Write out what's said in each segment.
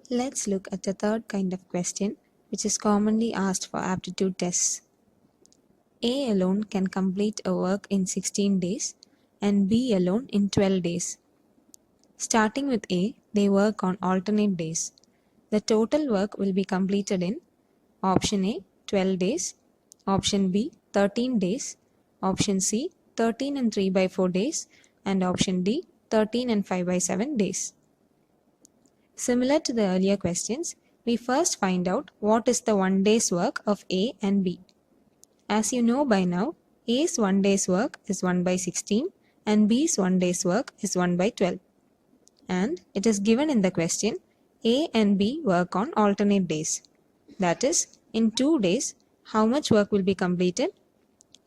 Let's look at the third kind of question, which is commonly asked for aptitude tests. A alone can complete a work in 16 days and B alone in 12 days. Starting with A, they work on alternate days. The total work will be completed in option A, 12 days, option B, 13 days, option C, 13 and 3 by 4 days, and option D, 13 and 5 by 7 days. Similar to the earlier questions, we first find out what is the 1 day's work of A and B. As you know by now, A's 1 day's work is 1 by 16 and B's 1 day's work is 1 by 12. And it is given in the question, A and B work on alternate days. That is, in 2 days, how much work will be completed?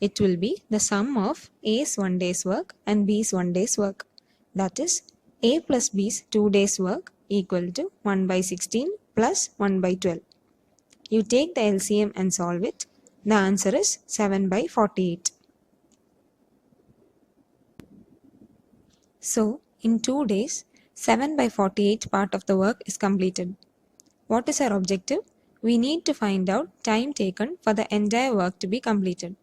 It will be the sum of A's 1 day's work and B's 1 day's work. That is, A plus B's 2 days work equal to 1 by 16 plus 1 by 12. You take the LCM and solve it. The answer is 7 by 48. So, in 2 days, 7 by 48 part of the work is completed. What is our objective? We need to find out time taken for the entire work to be completed.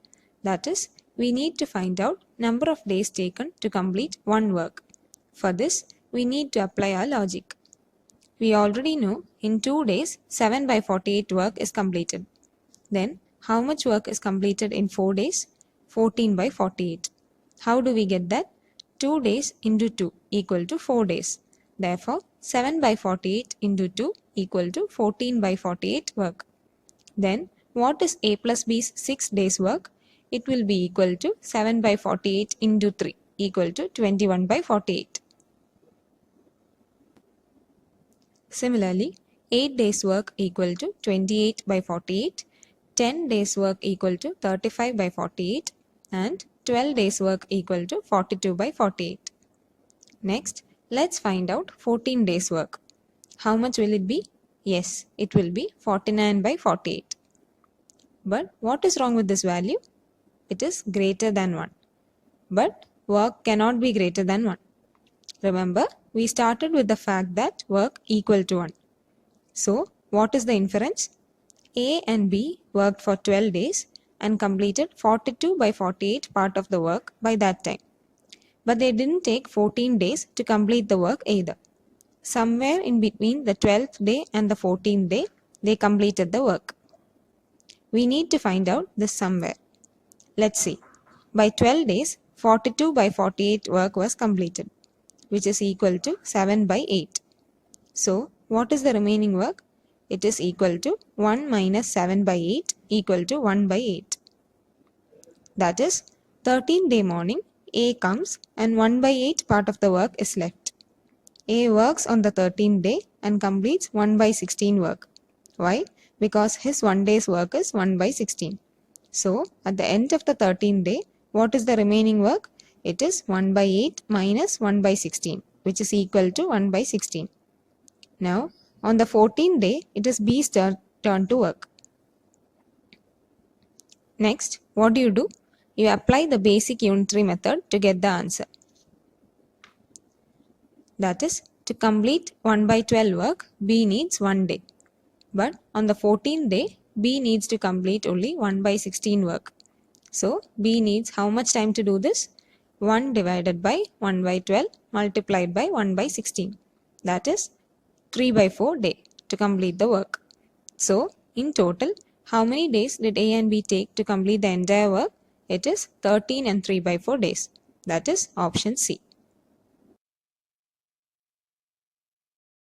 That is, we need to find out number of days taken to complete one work. For this, we need to apply our logic. We already know in 2 days, 7 by 48 work is completed. Then, how much work is completed in 4 days? 14 by 48. How do we get that? 2 days into 2 equal to 4 days. Therefore, 7 by 48 into 2 equal to 14 by 48 work. Then, what is A plus B's 6 days work? It will be equal to 7 by 48 into 3 equal to 21 by 48. Similarly, 8 days work equal to 28 by 48, 10 days work equal to 35 by 48 and 12 days work equal to 42 by 48. Next, let's find out 14 days work. How much will it be? Yes, it will be 49 by 48. But what is wrong with this value? It is greater than 1. But work cannot be greater than 1. Remember, we started with the fact that work equal to 1. So, what is the inference? A and B worked for 12 days and completed 42 by 48 part of the work by that time. But they didn't take 14 days to complete the work either. Somewhere in between the 12th day and the 14th day, they completed the work. We need to find out this somewhere. Let's see. By 12 days, 42 by 48 work was completed, which is equal to 7 by 8. So, what is the remaining work? It is equal to 1 minus 7 by 8 equal to 1 by 8. That is, 13th day morning, A comes and 1 by 8 part of the work is left. A works on the 13th day and completes 1 by 16 work. Why? Because his 1 day's work is 1 by 16. So, at the end of the 13th day, what is the remaining work? It is 1 by 8 minus 1 by 16, which is equal to 1 by 16. Now, on the 14th day, it is B's turn to work. Next, what do? You apply the basic unitary method to get the answer. That is, to complete 1 by 12 work, B needs 1 day. But on the 14th day, B needs to complete only 1 by 16 work. So, B needs how much time to do this? 1 divided by 1 by 12 multiplied by 1 by 16. That is 3 by 4 day to complete the work. So, in total, how many days did A and B take to complete the entire work? It is 13 and 3 by 4 days. That is option C.